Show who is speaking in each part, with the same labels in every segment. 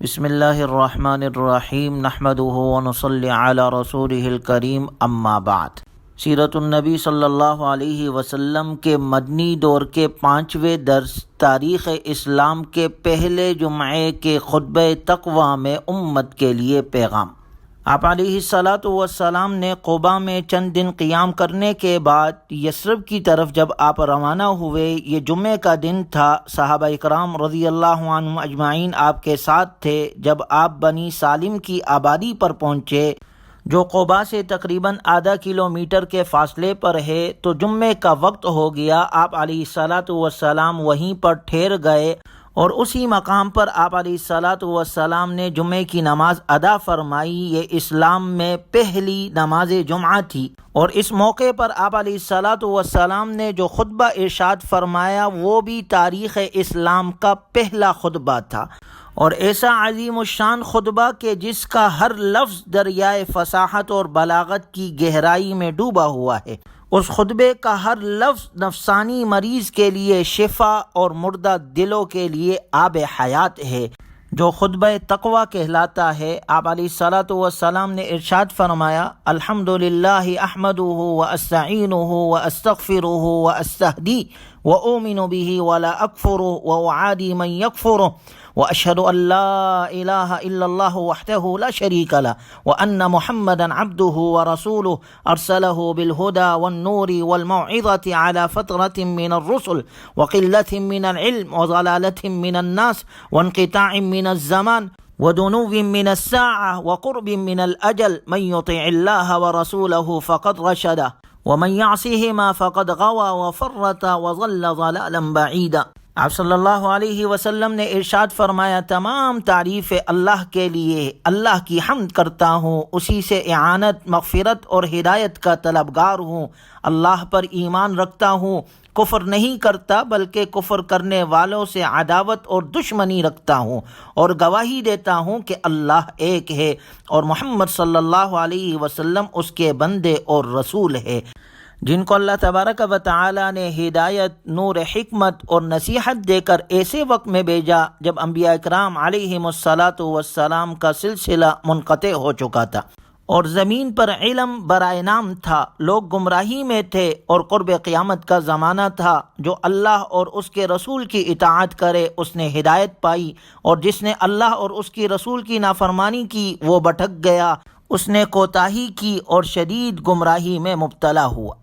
Speaker 1: بسم اللہ الرحمن الرحیم نحمدہ ونصلی علی رسولہ الکریم اما بعد۔ سیرت النبی صلی اللہ علیہ وسلم کے مدنی دور کے 5ویں درس تاریخ اسلام کے پہلے جمعے کے خطبہ تقویٰ میں امت کے لیے پیغام۔ آپ علیہ الصلاۃ والسلام نے قباء میں چند دن قیام کرنے کے بعد یثرب کی طرف جب آپ روانہ ہوئے، یہ جمعے کا دن تھا۔ صحابہ اکرام رضی اللہ عنہم اجمعین آپ کے ساتھ تھے۔ جب آپ بنی سالم کی آبادی پر پہنچے جو قباء سے تقریباً آدھا کلومیٹر کے فاصلے پر ہے تو جمعے کا وقت ہو گیا۔ آپ علیہ الصلاۃ والسلام وہیں پر ٹھہر گئے اور اسی مقام پر آپ علیہ الصلاۃ والسلام نے جمعے کی نماز ادا فرمائی۔ یہ اسلام میں پہلی نماز جمعہ تھی اور اس موقع پر آپ علیہ الصلاۃ والسلام نے جو خطبہ ارشاد فرمایا وہ بھی تاریخ اسلام کا پہلا خطبہ تھا، اور ایسا عظیم الشان خطبہ کہ جس کا ہر لفظ دریائے فصاحت اور بلاغت کی گہرائی میں ڈوبا ہوا ہے۔ اس خطبے کا ہر لفظ نفسانی مریض کے لیے شفا اور مردہ دلوں کے لیے آب حیات ہے، جو خطبہ تقویٰ کہلاتا ہے۔ آپ علیہ الصلاۃ والسلام نے ارشاد فرمایا: الحمدللہ احمدہ واستعینہ واستغفرہ واستہدی واؤمن بہ ولا اکفر واعادی من یکفرہ واشہد ان لا الہ الا اللہ وحدہ لا شریک لہ وان محمدا عبدہ ورسولہ ارسلہ بالہدی والنور والموعظۃ علی فترۃ من الرسل وقلۃ من العلم وضلالۃ من الناس وانقطاع من الزمان ودنو من الساعة وقرب من الأجل من يطع الله ورسوله فقد رشد ومن يعصهما فقد غوى وفرط وضل ضلالا بعيدا۔ آپ صلی اللہ علیہ وسلم نے ارشاد فرمایا: تمام تعریف اللہ کے لیے، اللہ کی حمد کرتا ہوں، اسی سے اعانت، مغفرت اور ہدایت کا طلبگار ہوں۔ اللہ پر ایمان رکھتا ہوں، کفر نہیں کرتا بلکہ کفر کرنے والوں سے عداوت اور دشمنی رکھتا ہوں، اور گواہی دیتا ہوں کہ اللہ ایک ہے اور محمد صلی اللہ علیہ وسلم اس کے بندے اور رسول ہے، جن کو اللہ تبارک و تعالی نے ہدایت، نور، حکمت اور نصیحت دے کر ایسے وقت میں بھیجا جب انبیاء اکرام علیہم الصلاۃ والسلام کا سلسلہ منقطع ہو چکا تھا اور زمین پر علم برائے نام تھا، لوگ گمراہی میں تھے اور قرب قیامت کا زمانہ تھا۔ جو اللہ اور اس کے رسول کی اطاعت کرے اس نے ہدایت پائی، اور جس نے اللہ اور اس کی رسول کی نافرمانی کی وہ بھٹک گیا، اس نے کوتاہی کی اور شدید گمراہی میں مبتلا ہوا۔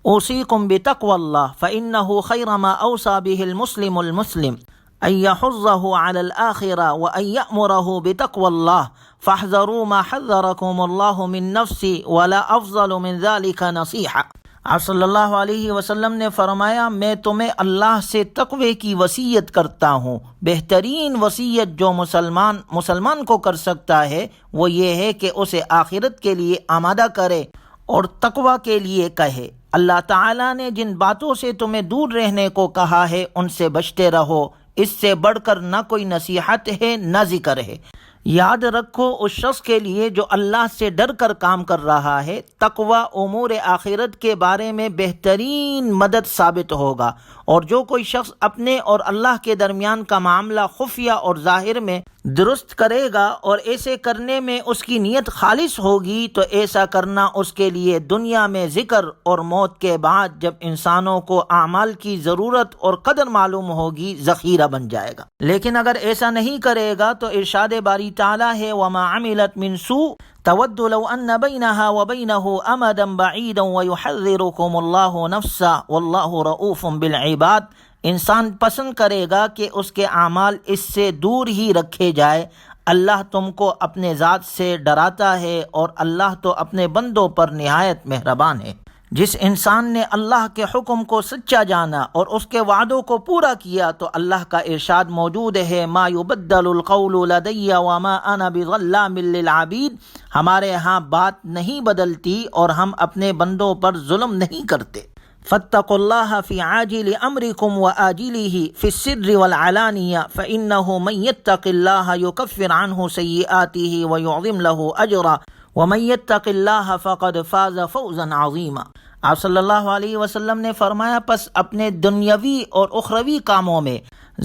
Speaker 1: اوصیکم بتقوی اللہ فإنہ خیر ما اوصی بہ المسلم ان یحضہ علی الآخرہ وان یأمرہ بتقوی اللہ فاحذروا ما حذرکم اللہ من نفسی ولا افضل من ذلک نصیحہ۔ آپ صلی اللہ علیہ وسلم نے فرمایا: میں تمہیں اللہ سے تقوی کی وصیت کرتا ہوں۔ بہترین وصیت جو مسلمان کو کر سکتا ہے وہ یہ ہے کہ اسے آخرت کے لیے آمادہ کرے اور تقوی کے لیے کہے۔ اللہ تعالیٰ نے جن باتوں سے تمہیں دور رہنے کو کہا ہے ان سے بچتے رہو، اس سے بڑھ کر نہ کوئی نصیحت ہے نہ ذکر ہے۔ یاد رکھو، اس شخص کے لیے جو اللہ سے ڈر کر کام کر رہا ہے، تقوی امور آخرت کے بارے میں بہترین مدد ثابت ہوگا، اور جو کوئی شخص اپنے اور اللہ کے درمیان کا معاملہ خفیہ اور ظاہر میں درست کرے گا اور ایسے کرنے میں اس کی نیت خالص ہوگی تو ایسا کرنا اس کے لیے دنیا میں ذکر اور موت کے بعد جب انسانوں کو اعمال کی ضرورت اور قدر معلوم ہوگی ذخیرہ بن جائے گا۔ لیکن اگر ایسا نہیں کرے گا تو ارشاد باری تعالیٰ ہے: وَمَا عَمِلَتْ مِن سُوءٍ تود لو ان بینها وبینه امدا بعیدا ویحذرکم اللہ نفسا واللہ رؤوف بالعباد۔ انسان پسند کرے گا کہ اس کے اعمال اس سے دور ہی رکھے جائے۔ اللہ تم کو اپنے ذات سے ڈراتا ہے اور اللہ تو اپنے بندوں پر نہایت مہربان ہے۔ جس انسان نے اللہ کے حکم کو سچا جانا اور اس کے وعدوں کو پورا کیا تو اللہ کا ارشاد موجود ہے: ما یبدل القول لدی وما انا بظلام للعبید۔ ہمارے ہاں بات نہیں بدلتی اور ہم اپنے بندوں پر ظلم نہیں کرتے۔ فاتقوا اللہ فی عاجل امرکم وآجلہ فی السر والعلانیہ فإنہ من یتق اللہ یکفر عنہ سیئاتہ ویعظم لہ اجرا ومن یتق اللہ فقد فاز فوزا عظیما۔ آپ صلی اللہ علیہ وسلم نے فرمایا: پس اپنے دنیاوی اور اخروی کاموں میں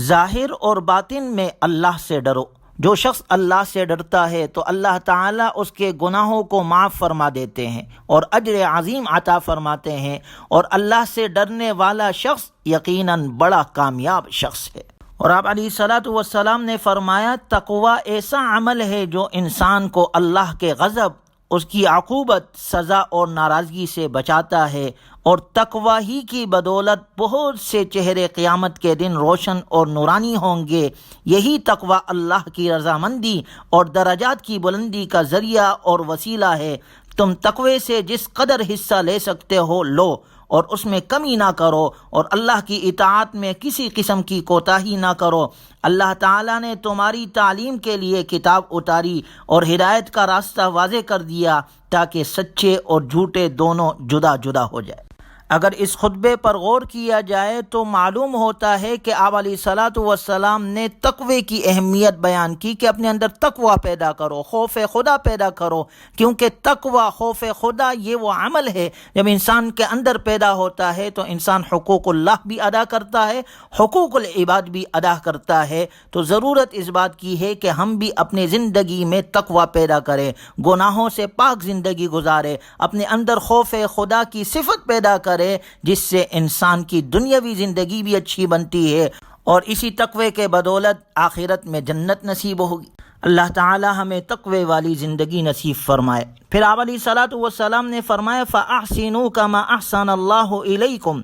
Speaker 1: ظاہر اور باطن میں اللہ سے ڈرو۔ جو شخص اللہ سے ڈرتا ہے تو اللہ تعالیٰ اس کے گناہوں کو معاف فرما دیتے ہیں اور اجر عظیم عطا فرماتے ہیں، اور اللہ سے ڈرنے والا شخص یقیناً بڑا کامیاب شخص ہے۔ اور آپ علیہ الصلاۃ والسلام نے فرمایا تقوی ایسا عمل ہے جو انسان کو اللہ کے غضب، اس کی عقوبت، سزا اور ناراضگی سے بچاتا ہے، اور تقوی ہی کی بدولت بہت سے چہرے قیامت کے دن روشن اور نورانی ہوں گے۔ یہی تقوی اللہ کی رضامندی اور درجات کی بلندی کا ذریعہ اور وسیلہ ہے۔ تم تقوی سے جس قدر حصہ لے سکتے ہو لو، اور اس میں کمی نہ کرو، اور اللہ کی اطاعت میں کسی قسم کی کوتاہی نہ کرو۔ اللہ تعالیٰ نے تمہاری تعلیم کے لیے کتاب اتاری اور ہدایت کا راستہ واضح کر دیا تاکہ سچے اور جھوٹے دونوں جدا جدا ہو جائے۔ اگر اس خطبے پر غور کیا جائے تو معلوم ہوتا ہے کہ آپ علیہ الصلاۃ والسلام نے تقوی کی اہمیت بیان کی کہ اپنے اندر تقوی پیدا کرو، خوف خدا پیدا کرو، کیونکہ تقوی، خوف خدا یہ وہ عمل ہے جب انسان کے اندر پیدا ہوتا ہے تو انسان حقوق اللہ بھی ادا کرتا ہے، حقوق العباد بھی ادا کرتا ہے۔ تو ضرورت اس بات کی ہے کہ ہم بھی اپنی زندگی میں تقوی پیدا کریں، گناہوں سے پاک زندگی گزارے، اپنے اندر خوف خدا کی صفت پیدا کرے، جس سے انسان کی دنیاوی زندگی بھی اچھی بنتی ہے، اور اسی تقوی کے بدولت آخرت میں جنت نصیب ہوگی۔ اللہ تعالی ہمیں تقوی والی زندگی نصیب فرمائے۔ پھر آپ علیہ الصلاۃ والسلام نے فرمایا فَأَحْسِنُوا كَمَا أَحْسَنَ اللَّهُ إِلَيْكُمْ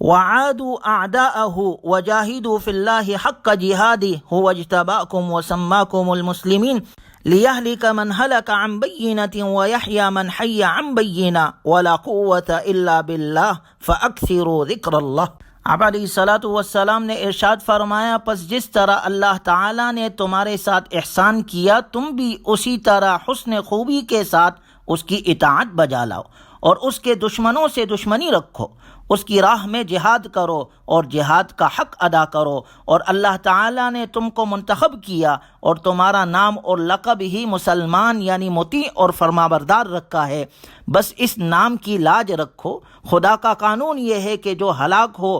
Speaker 1: وَعَادُوا أَعْدَاءَهُ وَجَاهِدُوا فِي اللَّهِ حَقَّ جِهَادِهِ هُوَ اجْتَبَاكُمْ وَسَمَّاكُمُ الْمُسْلِمِينَ لِيَهْلِكَ مَنْ هَلَكَ عَنْ بَيِّنَةٍ وَيَحْيَى مَنْ حَيَّ عَنْ بَيِّنَةٍ وَلَا قُوَّةَ إِلَّا بِاللَّهِ فَأَكْثِرُوا ذِكْرَ اللَّهِ۔ آپ علیہ الصلاۃ والسلام نے ارشاد فرمایا پس جس طرح اللہ تعالیٰ نے تمہارے ساتھ احسان کیا تم بھی اسی طرح حسن خوبی کے ساتھ اس کی اطاعت بجا لاؤ، اور اس کے دشمنوں سے دشمنی رکھو، اس کی راہ میں جہاد کرو اور جہاد کا حق ادا کرو، اور اللہ تعالیٰ نے تم کو منتخب کیا اور تمہارا نام اور لقب ہی مسلمان یعنی مطیع اور فرمانبردار رکھا ہے، بس اس نام کی لاج رکھو۔ خدا کا قانون یہ ہے کہ جو ہلاک ہو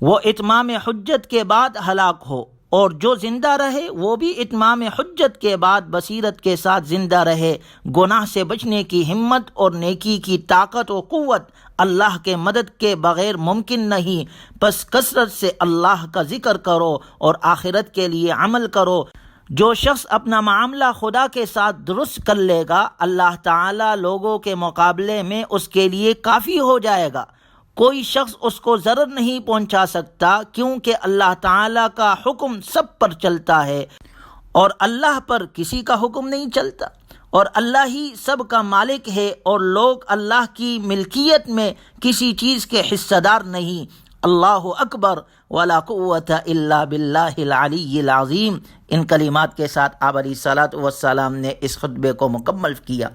Speaker 1: وہ اتمام حجت کے بعد ہلاک ہو، اور جو زندہ رہے وہ بھی اتمام حجت کے بعد بصیرت کے ساتھ زندہ رہے۔ گناہ سے بچنے کی ہمت اور نیکی کی طاقت و قوت اللہ کے مدد کے بغیر ممکن نہیں، پس کثرت سے اللہ کا ذکر کرو اور آخرت کے لیے عمل کرو۔ جو شخص اپنا معاملہ خدا کے ساتھ درست کر لے گا اللہ تعالیٰ لوگوں کے مقابلے میں اس کے لیے کافی ہو جائے گا۔ کوئی شخص اس کو ضرر نہیں پہنچا سکتا، کیونکہ اللہ تعالیٰ کا حکم سب پر چلتا ہے اور اللہ پر کسی کا حکم نہیں چلتا، اور اللہ ہی سب کا مالک ہے، اور لوگ اللہ کی ملکیت میں کسی چیز کے حصہ دار نہیں۔ اللہ اکبر ولا قوت الا باللہ العلی العظیم۔ ان کلمات کے ساتھ آپ علیہ الصلاۃ والسلام نے اس خطبے کو مکمل کیا۔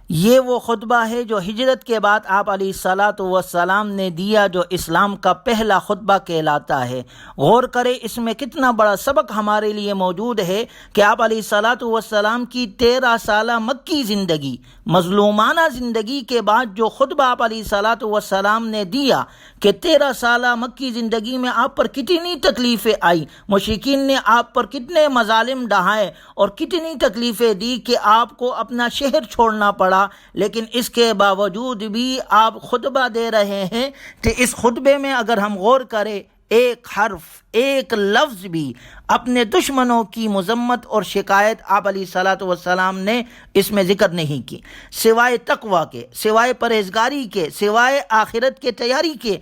Speaker 1: یہ وہ خطبہ ہے جو ہجرت کے بعد آپ علیہ الصلاۃ والسلام نے دیا، جو اسلام کا پہلا خطبہ کہلاتا ہے۔ غور کرے اس میں کتنا بڑا سبق ہمارے لیے موجود ہے کہ آپ علیہ الصلاۃ والسلام کی 13 سالہ مکی زندگی، مظلومانہ زندگی کے بعد جو خطبہ آپ علیہ الصلاۃ والسلام نے دیا کہ 13 سالہ مکی زندگی میں آپ پر کتنی تکلیفیں آئی، مشرکین نے آپ پر کتنے مظالم ڈھائے اور کتنی تکلیفیں دی کہ آپ کو اپنا شہر چھوڑنا پڑا، لیکن اس کے باوجود بھی آپ خطبہ دے رہے ہیں۔ کہ اس خطبے میں اگر ہم غور کریں ایک حرف، ایک لفظ بھی اپنے دشمنوں کی مذمت اور شکایت آپ علیہ الصلاۃ والسلام نے اس میں ذکر نہیں کی، سوائے تقوی کے، سوائے پرہیزگاری کے، سوائے آخرت کے تیاری کے۔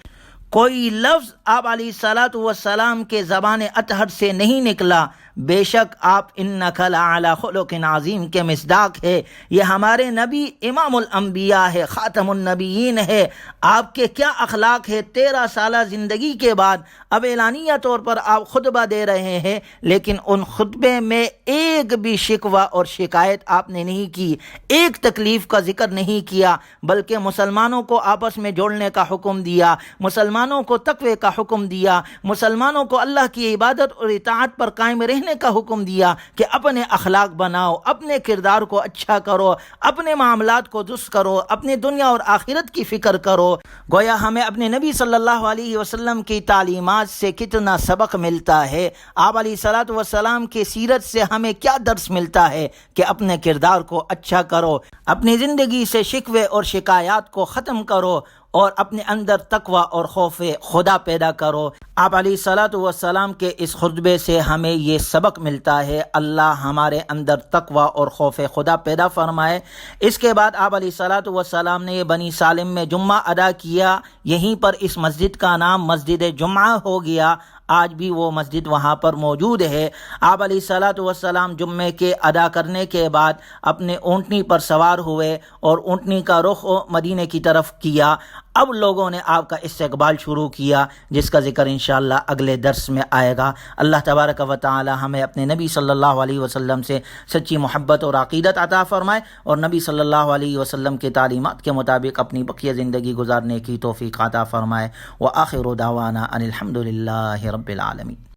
Speaker 1: کوئی لفظ آپ علیہ الصلاۃ والسلام کے زبان اطہر سے نہیں نکلا۔ بے شک آپ انک لعلی خلق عظیم کے مصداق ہے۔ یہ ہمارے نبی امام الانبیاء ہے، خاتم النبیین ہے۔ آپ کے کیا اخلاق ہے، 13 سالہ زندگی کے بعد اب اعلانیہ طور پر آپ خطبہ دے رہے ہیں، لیکن ان خطبے میں ایک بھی شکوہ اور شکایت آپ نے نہیں کی، ایک تکلیف کا ذکر نہیں کیا، بلکہ مسلمانوں کو آپس میں جوڑنے کا حکم دیا، مسلمانوں کو تقوی کا حکم دیا، مسلمانوں کو اللہ کی عبادت اور اطاعت پر قائم رہنے رہنے کا حکم دیا کہ اپنے اخلاق بناؤ، اپنے کردار کو اچھا کرو، اپنے معاملات کو درست کرو، اپنے دنیا اور آخرت کی فکر کرو۔ گویا ہمیں اپنے نبی صلی اللہ علیہ وسلم کی تعلیمات سے کتنا سبق ملتا ہے، آپ علیہ الصلاۃ والسلام کی سیرت سے ہمیں کیا درس ملتا ہے کہ اپنے کردار کو اچھا کرو، اپنی زندگی سے شکوے اور شکایات کو ختم کرو اور اپنے اندر تقوی اور خوف خدا پیدا کرو۔ آپ علیہ الصلاۃ والسلام کے اس خطبے سے ہمیں یہ سبق ملتا ہے، اللہ ہمارے اندر تقوی اور خوف خدا پیدا فرمائے۔ اس کے بعد آپ علیہ الصلاۃ والسلام نے یہ بنی سالم میں جمعہ ادا کیا، یہیں پر اس مسجد کا نام مسجد جمعہ ہو گیا، آج بھی وہ مسجد وہاں پر موجود ہے۔ آپ علیہ الصلاۃ والسلام جمعے کے ادا کرنے کے بعد اپنے اونٹنی پر سوار ہوئے اور اونٹنی کا رخ مدینے کی طرف کیا۔ اب لوگوں نے آپ کا استقبال شروع کیا، جس کا ذکر انشاءاللہ اگلے درس میں آئے گا۔ اللہ تبارک و تعالی ہمیں اپنے نبی صلی اللہ علیہ وسلم سے سچی محبت اور عقیدت عطا فرمائے اور نبی صلی اللہ علیہ وسلم کے تعلیمات کے مطابق اپنی بقیہ زندگی گزارنے کی توفیق عطا فرمائے۔ وآخر دعوانا ان الحمد للہ رب العالمین۔